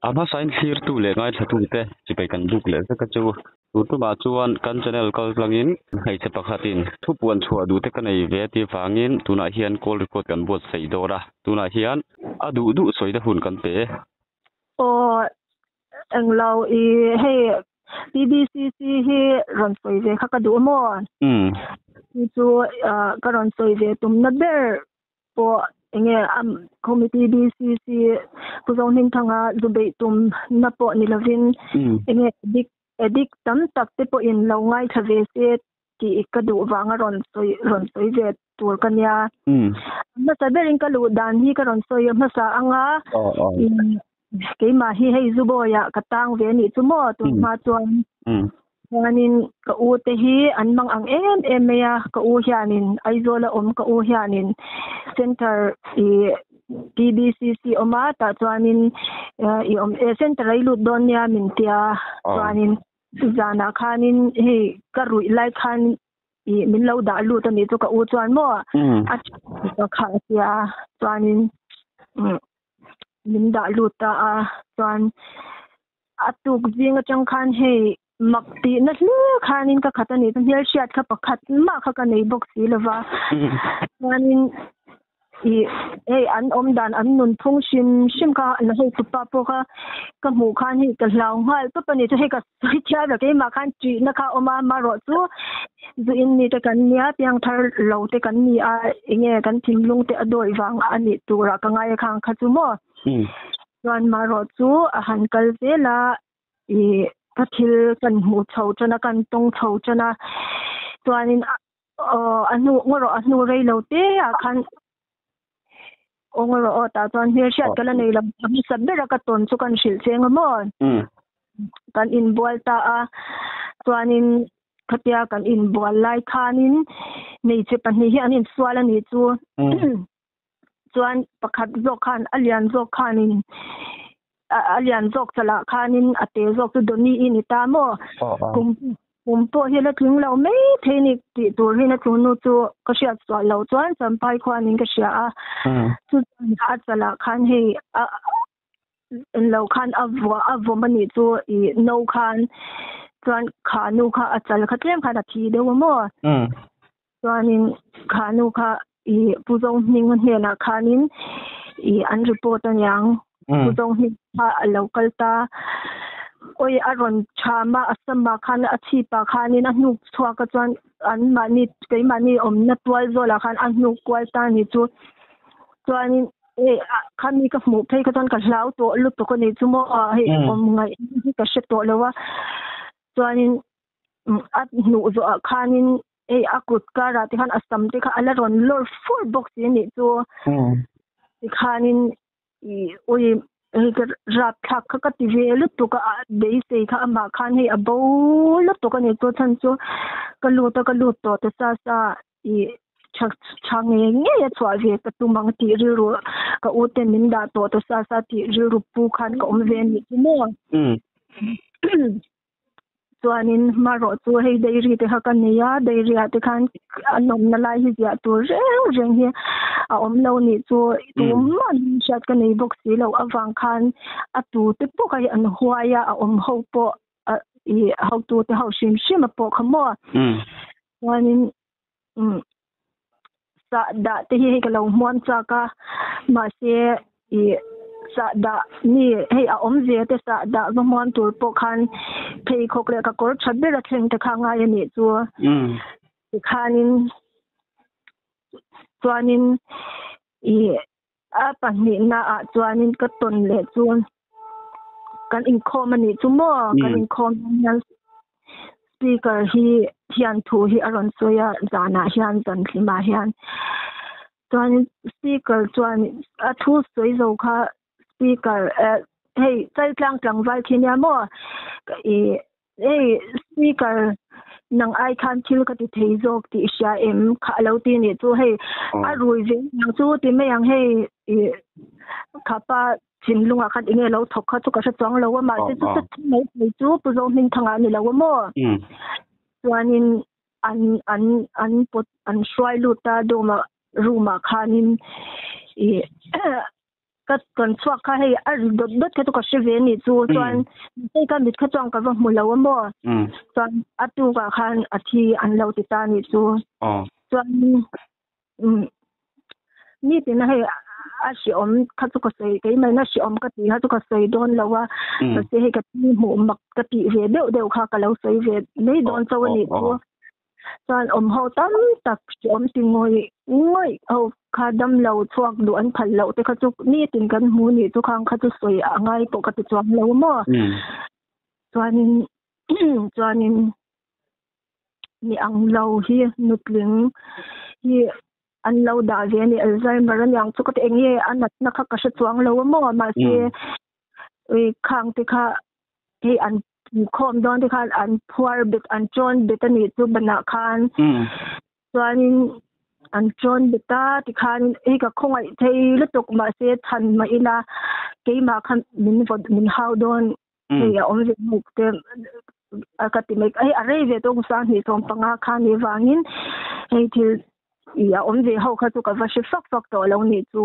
ama sign clear tu le ngai thatu te chi pe kan duk le ka chu tu tu ba chuan kan channel kal langin hei che pakhatin thu puan chhuwa du te kan ei ve ti wangin tuna hian call record kan bot sei dora tuna hian adu du soida hun kan pe o englo I hey PBCC hi ron soi ve kha ka du mo ni chu ka ron soi ve tum na ber po enge committee BCC ku zong ning thanga zubei tum na po ni lovin enge edik tam tak te po in lo ngai thave se ki ka du wanga ron soi ve tur kanya ma sa berin ka lu dan hi ka ron soi ma sa anga ke ma hi hei zubo ya katang ve ni chu mo tu ma chuan nganin ka u te hi an mang ang em ya ka u hianin aizola ka u hianin center PBCC oma ta chuanin I center ai lut don ya min tia chuanin zana khanin he ka rui lai khan min lo da lut ani chu ka u chuan mo a ka kha sia chuanin min da lut ta chuan atuk zinga chang khan he makti na hlu khanin ka khatani tan hel shiat kha pakhat ma kha ka nei box si lova chuanin an dan an nun phung shim ka na hei tu pa po ka mu khan hi ka hlaw ngal to pani to he ka thia da ke ma khan chi na kha oma ma ro chu zu in ni te kan nia piang thar lo te kan ni a inge kan thimlung te adoi wang ani tura ka ngai khang kha chu mo chuan ma ro chu a han kal vela ka thil kan mu chho chana kan tong chho chana chuanin anu ngoro anu rei lo te a khan ongoro ta chuan hir shat kala nei lam sabera ka ton chu kan shil cheng mo kan in bol ta a chuanin khatia kan in bol lai khanin nei che pan hi anin swala ni chu chuan pakhat zo khan alian zo khanin alian zok chala khanin ate zok tu doni in ta mo kum po hi la thing lo mai theini ti tur hi na tu nu chu ka sia chwa lo chuan champai khwanin ka sia a chu ha chala khan hi lo khan avwa mani chu I no khan chuan khanu kha achal khatlem kha da thi de mo chuanin khanu kha puzong ning hena khanin an report an yang puzong hi local ta oi aron chama asama khan achi pa khanin a hnuk chhuak ka chuan an mani kei mani omna twal zola khan a hnuk kwal ta ni chu chuanin khami ka mu phei ka chuan ka hlau to lu to ko ni chu mo he ngai ka she to lowa chuanin at nu zo khanin akut ka ra ti khan asam ti kha ala ron lor full box ni chu khanin oi rap thak ka ti ve lu to ka dei se kha ama khan he abo lu to ka ni to chan chu ka lu to sa change nge ya chwa ve ka tu mang ti ri ru ka u te min da to sa ti ri ru pu khan ka om ve ni mo chuanin ma ro chu hei dairy te hakan nia dairy ate khan anom na lai hi ya tu reng hi a om lo ni chu tu man shat ka nei box si lo awang khan atu te po kai an huaya a om ho po how to te how shim po khamo chuanin sa da te hi ka lo mon cha ka ma se sa da ni hei a om je te sa da zo mon tur po khan phei khok le ka kor chabbe ra thleng te kha nga ni chu khanin chuanin a pan ni na a chuanin ka ton le chu kan in khom ani chu mo kan in khom speaker hi hian thu hi aron soya zana hian zan lima hian chuanin speaker chuan a thu soi zo kha speaker hey chai tlang vai khinia mo speaker nang ai khan thil ka ti thei jok ti sha em kha lo ti ni chu hey a rui ve nang chu ti me yang hey khapa chinlunga khat inge lo thok kha chu ka sa chang lo wa ma se chu mai chu pu zo ning thanga ni lo mo chuanin an pot an shwai lu ta do ma ruma khanin ก็ก่อนช่วงค่ะให้ดดแค่ตัวก็เชเวนี่จูจวนให้กันมิดขจองกับว่าหมู่เราว่าบ่จวนอัตูก็คันอาทิอันเราติตานี่จูจวนนี่เป็นให้อาชีอมข้าตุกใส่ก็ไม่น่าชีอมกติข้าตุกใส่โดนแล้วว่าจะเสียให้กติหมู่มักกติเวเดียวค่ะก็แล้วใส่เวไม่โดนเจ้านี่จูจวนเฮาตั้มตักชีอมติงอยเอาข้าดำเราช่วงดูอันพันเราแต่ข้าตุกนี่ติงกันหมู่นี่ทุกครั้งข้าตุกใส่ง่ายปกติจวนเรามั่วจวนนี่อังเราที่นุดลิงที่อันเราด่าเวียนี่อัลไซเมอร์อย่างสุขเองเนี่ยอันนั้นนะคะก็จะจวงเรามั่วมาเสียข้างที่ค่ะที่อันคอมดอนที่ค่ะอันพัวบิดอันจอนบิดนี่ตัวบรรณาคารส่วนอันจอนบิดที่ค่ะนี่ก็คงไอ้ที่ลุตกมาเสียทันมาอีน่าเกี่ยมาคันมินฮาวดอนที่อมเวมุกเต็มอากาศที่ไม่ไอ้อะไรเวทองสารที่ส่งปังอาคารในวางินไอ้ที่อมเวเขาเขาตัวก็ว่าชิฟักตัวเราเนี่ยจู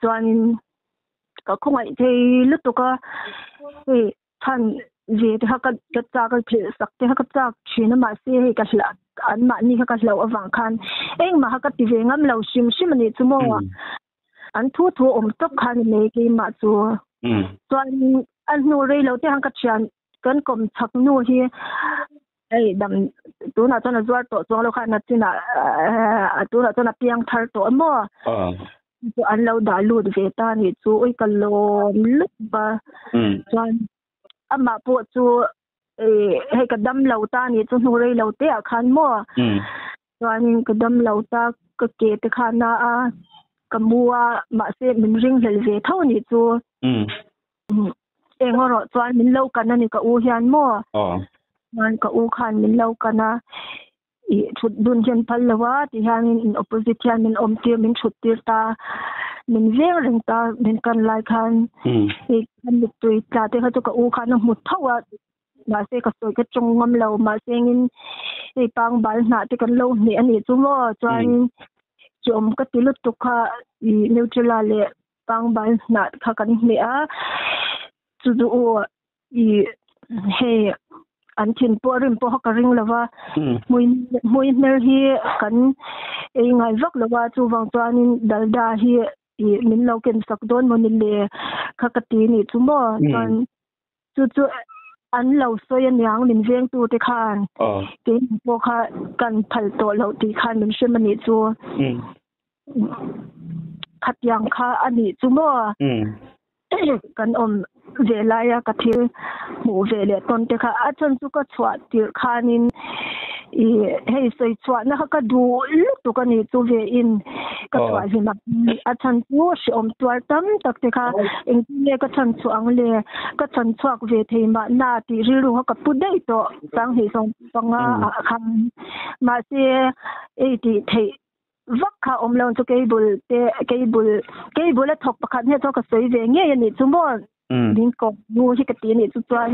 จวนก็คงไอ้ที่ลุตก็ท่านเวทเขาก็จะจากกันเพื่อสักที่เขาก็จากชีนมาเสียให้กันละอันมานี่เขาก็เราเอาฟังคันเองมาเขาก็ที่เวงเราชิมมันเนี่ยจูมั่วอันทั่วอมตกคันเลยกี่มาจูจวนอันนู้นเราที่เขาก็เชียนกันกลมชักนู้นที่ไอ้ดำตัวน่ะตัวน่ะจวดตัวจวงเราค่ะน่ะที่น่ะตัวน่ะตัวน่ะเปียงทาร์ตัวมั่วตัวอันเราด่าลูดเวตานี่จูไอ้กันลมลึกบะจวนมาปวดจูให้กระดำเราตานี่จนหัวเราเตะคันมั่วจวนกระดำเราตาก็เกตคันน่ะกับมัวมาเสมันริงเฮลเวเท่านี่จูเองว่าจวนมันเล่ากันนั่นนี่ก็อูเฮียนมั่วมันก็อูคันมันเล่ากันนะชุดดุนเชนพัลละว่าที่ฮานินออปโปสิชันมันอมเตียมันชุดตีตามันเวริงตามันกันไล่คันอีกมันตุยตาที่เขาจะก็อูคันหมดเท่าว่ามาเสกสวยก็จงงำเรามาเสงินไอ้ปังบาลหนาที่กันเล่าเนี่ยอันนี้จุ่มว่าจวนจมก็ติลุตุกะนิวทรัลเลปังบาลหนาค่ะกันเนี่ยจุดอูเฮอันทิ้งปัวริมปัวก็ริงแล้วว่ามวยเนอร์ฮีกันไงวักแล้วว่าจูวังตัวนี้ดัลดาฮีมินเราเก็นสักโดนมันเลยข้ากตีนี่จุ่มว่ากันจู่อันเราสวยอย่างมินเวียงตัวที่คานเก็นพวกกันพัลตัวเราที่คานมินเชื่อมันนี่จู่ขัดยังค่ะอันนี้จุ่มว่ากันเวลายากทิลหมู่เวลตอนเด็กค่ะอาจารย์สุก็ชวดที่ขานินให้ใส่ชวดนะคะก็ดูลุกตัวกันนี่ตัวเวอินก็ชวดสิมาอาจารย์ผู้ชมตัวตั้มตักเด็กค่ะเองเล่ก็ฉันชวงเล่ก็ฉันชวกเวทีมาหน้าที่รู้เขาก็พูดได้ตัวสังเหตุสงปังคำมาเสียที่เทวักค่ะเราจะเก็บบุลทอกประคันให้ทอกก็สวยเวงเงี้ยนี่สมบูรณ์ดิ้งกงงูที่กตีนี่ทุกวัน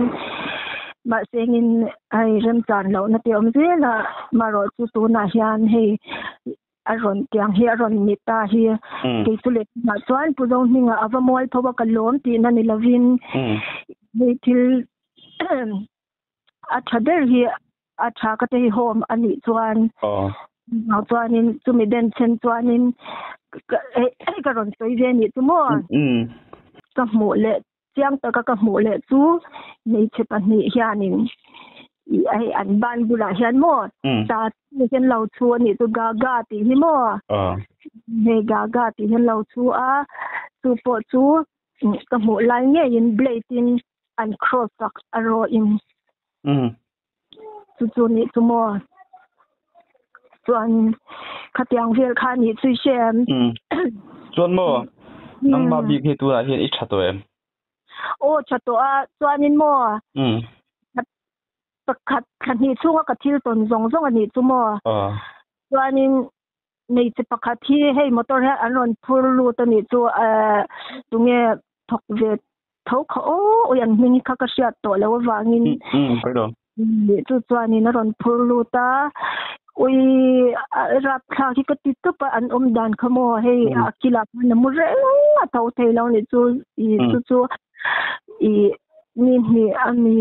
มาเสียงินไอ้เริ่มจานเรานาเตียวมันจะนะมารอจุดตัวนาฮิอันให้อารมณ์เตียงให้อารมณ์นิตาให้ที่สุดเลยมาส่วนผู้ชมนี่งอาวมอลเพราะว่ากันล้มตีนั่นนี่ละวินที่อาชาเดอร์ที่อาชาก็จะให้โฮมอันนี้ส่วนเอาตัวนี้จุดไม่เด่นเช่นตัวนี้ก็รอนสวยเวียนนี่จุ่มว่าก็หมดเลยเจียงแต่ก็หมดเลยจูในเชปันนี่เฮียนินไออันบ้านบุราเฮียนหมดตาที่เห็นเราชัวนี่ตัวกาตีที่หมดเฮกาตีเห็นเราชัวจูปอจูก็หมดลายเนี่ยยินเบลตินอันครอสซักอารออินจูนี่จุ่มว่าส่วนขัดยังเวลคานี่ช่วยเชื่อมส่วนมั่วน้องบาบีเพตัวเห็นอีชัดตัวเองโอ้ชัดตัวส่วนนี้มั่วประคัดขันนี่ช่วงกับที่ตนส่งอันนี้จุ่มมั่วส่วนนี้ในจะประคัดที่ให้มอเตอร์ให้อันนนพูรูตัวนี้จู่ตรงเนี้ยถกเวทเขาโอ้ยังมีข้ากระเสียตัวแล้วว่างินไปดูจู่นี้นรนพูรูตา ui rap kha ki ka ti to pa an dan khamo he akila na mu re thau thei lo ni chu i ni ami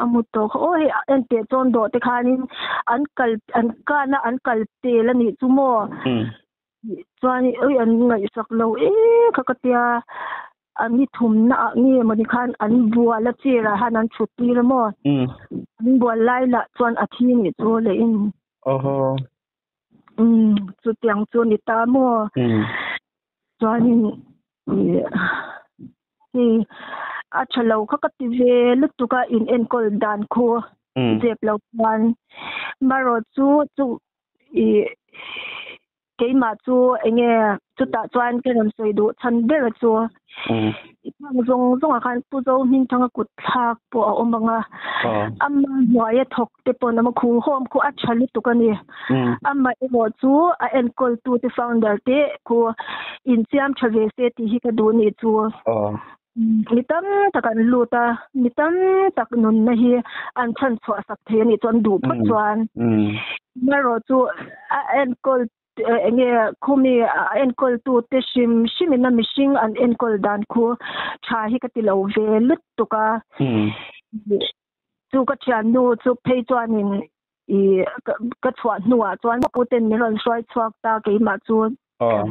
amu to o he en te chon do te khanin an kal te la ni chu mo chuan oi an ngai sak lo khakatia ani thum na ngi mani khan an bua la chira hanan chuti la mo an bua lai la chuan athi ni chu le in oho chu tiang chu ni ta mo chuan ni a chalo khakati ve lutuka in enkol dan kho jep lo chuan maro chu keima chu enge chuta chuan keram soi du chan bera chu zong khan pu zo min thanga kut thak po omanga amma noya thok te po na khu hom khu a chalu tukani amma ego chu a enkol tu te founder te khu insiam chave se ti hi ka du ni chu mitam takan luta mitam tak nun na hi an chan chwa sak the ni chon du phat chuan maro chu a enkol enge khumi enkol tu te shimina mishing an enkol dan khu tha hi ka ti lo ve lut tuka chu ka chan nu chu phei chuanin I ka chwa nuwa chuan puten ni ron swai chwak ta ke ma chu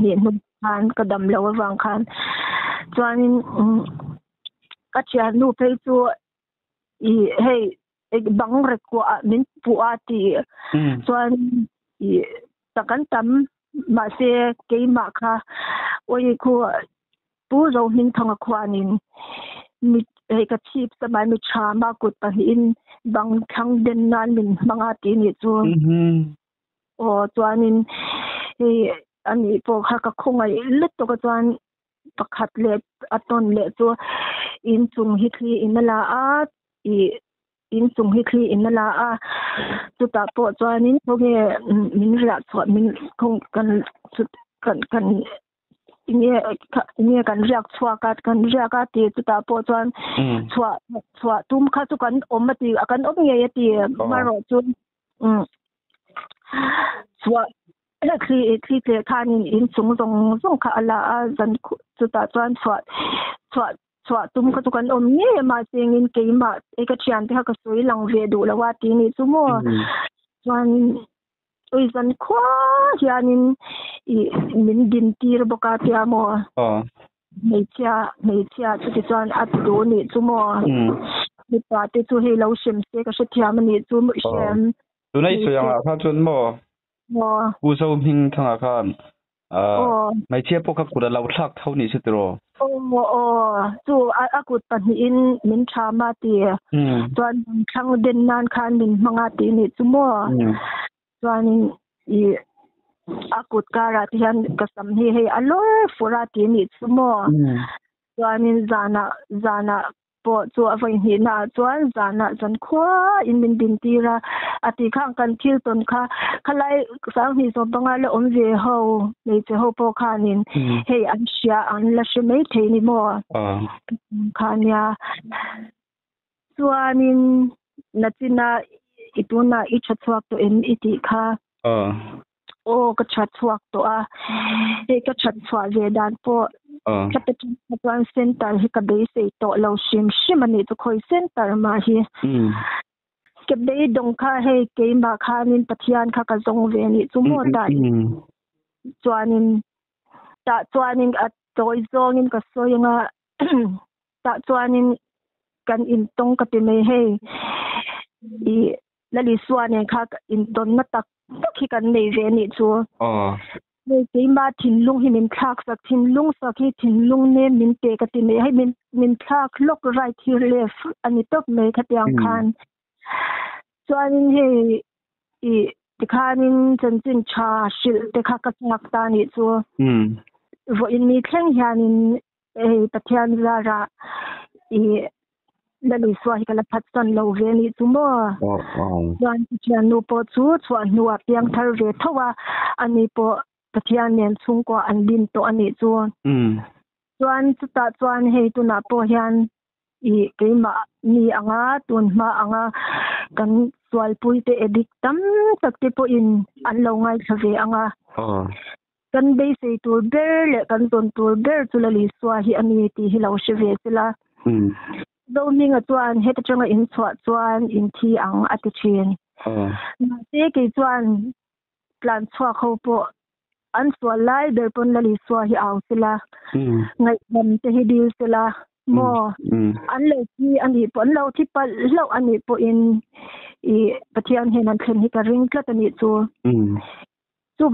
ni nu han ka dam lo wang khan chuanin ka chan nu phei chu I hey bang rek ko min pu ati chuan I takan tam ma se ke ma kha oi khu pu zo min thanga khwanin mi ka chip sa mai mi cha ma kut pa in bang thang den nan min manga ti ni chu o chuanin ani po kha ka khongai lut to ka chuan pakhat le aton le chu in chung hi thli in la a in chung hi thli in la a chu ta po chuanin boge min ra chwa min khong kan ini kan riak chwa kan riaka ti chu ta po chuan chwa tum kha chu kan omati kan om nge ti maro chu chwa kli te khan in chung zong kha ala a zan chu ta chuan chwa tum kha chu kan om nge ma sing in ke ma eka chian te ka soi lang ve du lawa ti ni chu mo chuan oi zan khwa hianin min din tir boka tia mo nei chia chu ti chuan at do ni chu mo ni pa te chu he lo shem se ka thiam ni chu mu shem tu nei so yang a kha chun mo u so hing thanga khan mai chia po kha kura lo thak thau ni se tro chu a kut pan in min tha ma ti chuan thang den nan khan min manga ti ni chu mo chuanin akut kara tihan kasam hi he alor fura ti ni chumo chuanin zana po chu avai hi na chuan zana zan khwa in min din tira ati khang kan thil ton kha khalai sang hi so banga le om ve ho nei che ho po khanin he an sia an la shmei the ni mo khania chuanin natina ituna ichhatwak to in iti kha ka chatwak to a ka chatwa ve dan po capital center hi ka be se to lo shim ani to khoi center ma hi ke be dong kha he ke ma khanin pathian kha ka zong ve ni chumo ta chuanin at toy zongin ka soyanga ta chuanin kan in tong ka ti me he lali suane kha in ton na tak khi kan nei ve ni chu nei ke ma thinlung hi min thak sak thinlung sakhi thinlung ne min te ka ti me hai min thak lok right here left ani top me khatyang khan chuanin he tikhanin chanchin cha shil te kha ka chak ta ni chu vo in mi thleng hianin pathian zara lali swai kala phatsan lo ve ni chumo chuan chian nu po chu chuan nuwa piang thar ve thowa ani po pathian nen chung ko an din to ani chu chuan chuta chuan hei tu na po hian i ke ma ni anga tun ma anga kan swal pui te edik tam sakte po in an lo ngai thave anga kan be se tur ber le kan ton tur ber chulali swa hi ani ti hi lo sheve sila do minga chuan heta changa in chwa chuan in thi ang ati chin na te ke chuan plan chwa kho po an swa lai ber pon lali swa hi aw sila ngai bam te hi dil sila mo an le ki ani pon lo thi pa lo ani po in i pathian hen an thlen hi ka ring tla tani chu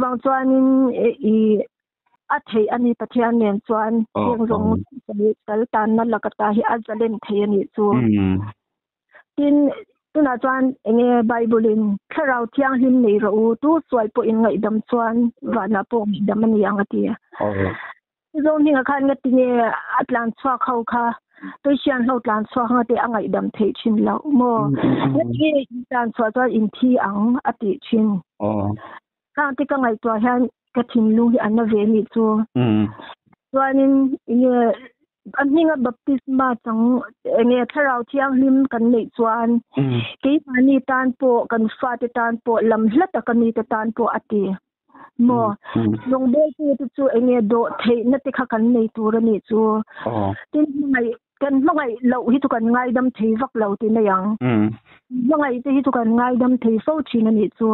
bang chuan in i athei ani pathian nen chuan eng rong sal tan na lakata hi azalen thei ani chu tin tuna chuan enge bible in kharau thiang him nei ro tu swai po in ngai dam chuan wana po mi dam ani anga ti zo ni nga khan nga tinge atlan chwa khau kha to sian ho tlan chwa nga te angai dam thei chin lo mo ngi tan chwa chuan in thi ang ati chin ka ti ka ngai to han ka thin lu hi an na ve ni chu chuanin inge anhinga baptisma chang nge tharau thiang lim kan nei chuan ke mani tan po kan fa te tan po lam hlat kan ni te tan po ati mo long be chu enge do thei na te kha kan nei tur ani chu tin mai kan mangai lo hi tu kan ngai dam thei vak lo ti na yang mangai te hi tu kan ngai dam thei so chin ani chu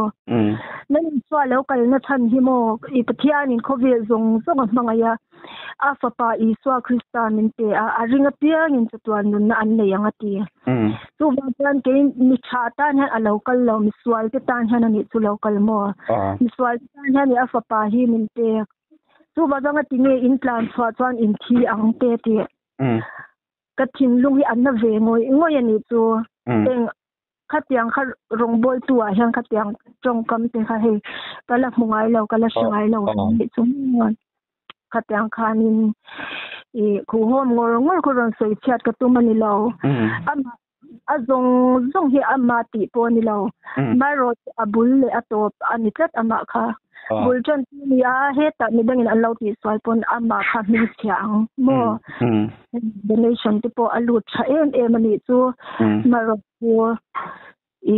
nan chwa lo kal na than hi mo i pathian in khovel zong zong mangaya a fapa i swa kristan min te a ringa piang in chuan nun na an nei anga ti chu ban ke mi tha tan han a local lo mi swal te tan han ani chu local mo mi swal tan han a fapa hi min te chu ba janga tinge in plan chwa chuan in thi ang te ti ka thin lung hi an na ve ngoi ani chu teng khatiang kha rong bol tua hian khatiang chong kam te kha he kala mungai lo kala sangai lo ni chu khatiang khanin e khu hom ngor ko ron soi chat ka tu mani lo ama azong hi ama ti po ni lo marot abul le atop ani tat ama kha buljan ni a he ta ni dangin an lo ti swal pon ama kha mi thiang mo donation ti po alut tha em ani chu marot po e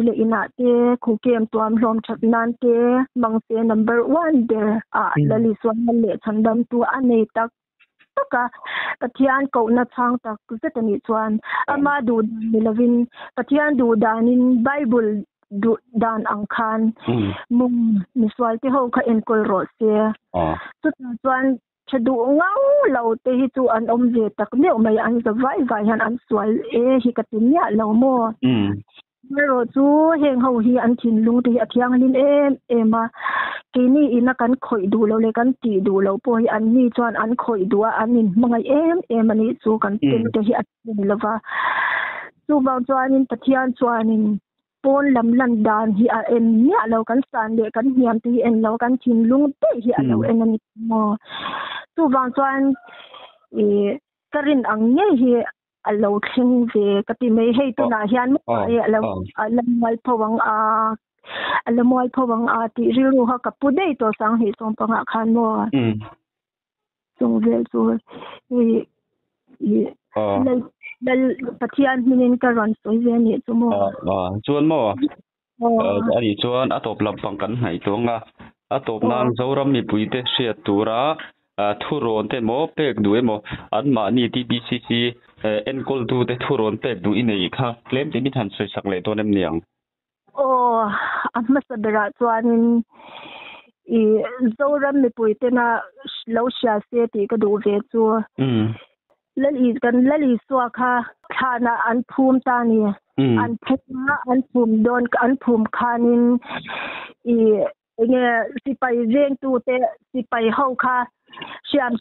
le ina te khu kem tuam hlom that nan te mangse number 1 there lali swan le chandam tu anei tak ka pathian ko na chang tak zetani chuan ama du ni lovin pathian du danin bible du dan angkhan mum miswal te ho kha en kol ro se chu chuan chadu ngau lo te hi chu an om ve tak ne mai an zawai vai han an swal hi ka tin ya lo mo ro chu heng ho hi an thin lung te athiang lin ema kini ina kan khoi du lo le kan ti du lo po hi an ni chuan an khoi du anin mangai em ani chu kan tin te hi athin lova chu bang chuan in pathian chuan in pon lam lan dan hi a en nya lo kan san le kan hiam ti en lo kan thin lung te hi a lo en ani mo chu bang chuan karin ang nge hi alo thing ve kati mai hei tu na hian alamwal phawang a ti riru ha ka pudei to sang hi som panga khan mo song vel chu dal pathian minin ka ron soi ve ni chu mo chuan mo ani chuan atop lampang kan ngai tonga atop nang zoram mi puite hriat tura thuron te mo pek du emo an ma ni TPCC enkol tu te thuron pek du inei kha claim te mi than soi sak le to nem niang amma sabera chuanin i zoram mi puite na lo sha se ti ka du ve chu lali swa kha thana an phum ta ni an phuma an phum don an phum khanin i nge sipai reng tu te sipai ho kha siam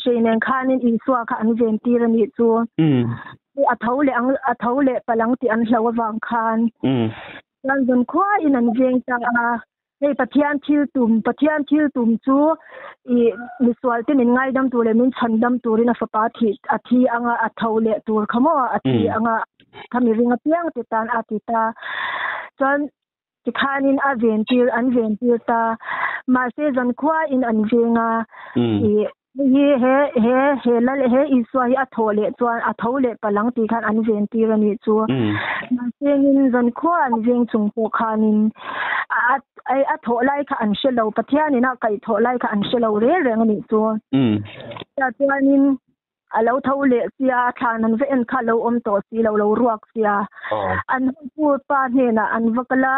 sheinen khanin i swa kha an ven ti rani chu a thole palang ti an hlawa wang khan dan don khwa in an veng ta nei pathian thil tum chu i miswal te min ngai dam tu le min chan dam tu rina fapa thi anga a thole tur khamo athi anga khami ringa piang te tan atita chan ti khanin an ventir ta ma se zan khwa in an venga i he la he iswa hi athole chuan athole palang ti khan an ven ti rani chu sengin zon kho an veng chung po khanin ai atholai kha an shelo pathiani na kai tholai kha an shelo re reng ni chu ta chuanin alo thole sia thanan ve en kha lo om to si lo ruak sia an pu pa ne na an vakala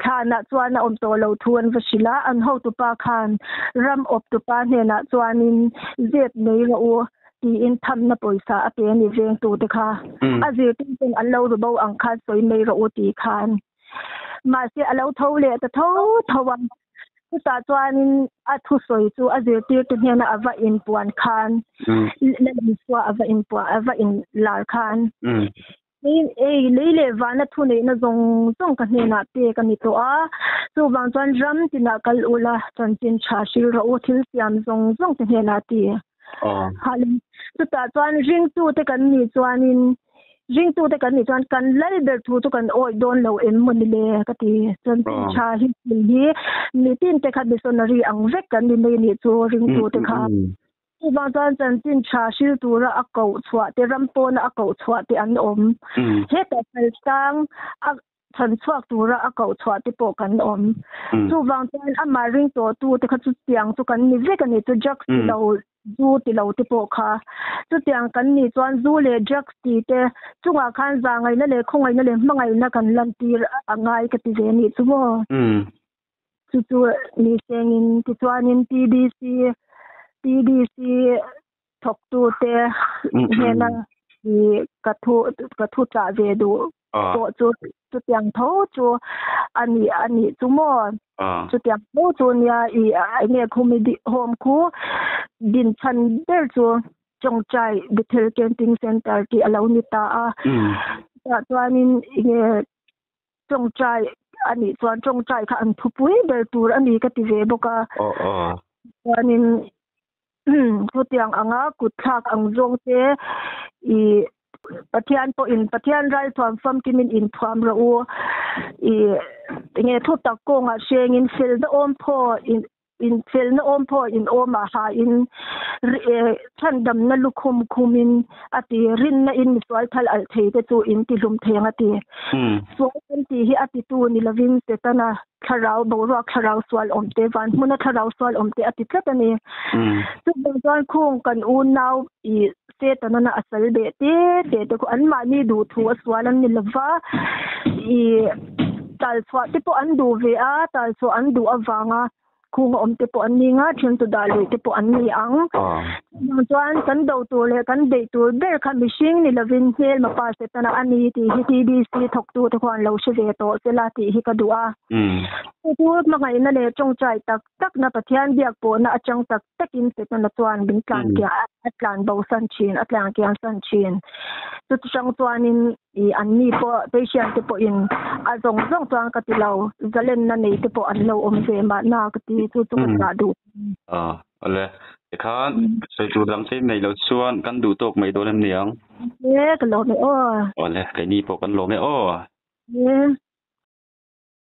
khana chuan om to lo thuan vashila an ho tu pa khan ram op tu pa ne na chuanin zet nei ro ti in tham na poisa a pe ni veng tu te kha a zir tin an lo ro bo ang kha soi nei ro ti khan ma se alo thole ta thowan ta chuanin a thu soi chu a zir tir te ne na ava in puan khan le ni swa ava in lar khan le vana thune na zong ka ne na te ka ni to a chu wang chuan ram tina kal ula chan chin cha shil ro thil siam zong te ne na ti halin chu ta chuan ring tu te kan ni chuan kan lai ber thu tu kan oi don lo em mon le ka ti chan chin cha hi ni tin te kha missionary ang vek kan ni chu ring tu te kha Ibang chan tin cha shil tura ako chwa te rampo na ako chwa te an om heta sang a chan chwak tura ako chwa te po kan om chu wang chan ama ring to tu te kha chu tiang chu kan ni ve kan ni chu jak ti lo zu ti lo te po kha chu tiang kan ni chuan zu le jak ti te chunga khan za ngai na le khongai na le mangai na kan lam ti angai ka ti ve ni chu mo chu ni sengin ti chuanin TDC thok tu te hena ki kathu cha ve du to chu tiang tho chu ani chu mo chu tiang tho chu nia I ne khumidi home khu din chan der chu chongchai Bethel Camping Center ti alo ni ta ta chuanin nge chongchai ani chuan chongchai kha an thupui ber tur ani ka ti ve boka chuanin chu tiang anga kuthak ang zong te I pathian rai thom fam kimin in thom ro nge thu tak ko nga shengin fil da om pho in fil na om pho in oma ha in chandam na lukhum khumin ati rin na in miswal thal al thei te chu in ti lum theng ati so ti hi ati tu ni lovin te tana tharau bo ro tharau swal om te van muna tharau swal om te ati tlatani chu bang khung kan u now I se tanana asal be te ko an ma ni du thu aswalan ni lava I tal chwa te po an du ve a tal so an du awanga khung om te po an ni nga thin tu dalu te po an ni ang chuan kan do tu le kan de tu ber khan mishing ni lovin hel ma pa se tana ani ti hi TDC thok tu te kwan lo she ve to se la ti hi ka du'a tu ma ngai na le chong chai tak na pathian biak po na achang tak in se tana chuan bin tlan kya atlan bo san chin atlan kya san chin tu chang chuanin I anni po patient te po in a zong chuan ka ti lo zalen na nei te po an lo om ve ma na ka ti chu ka du ale khan sai tu dam sei nei lo chuan kan du tok mai do nam niang ka lo me ale kai ni po kan lo me ye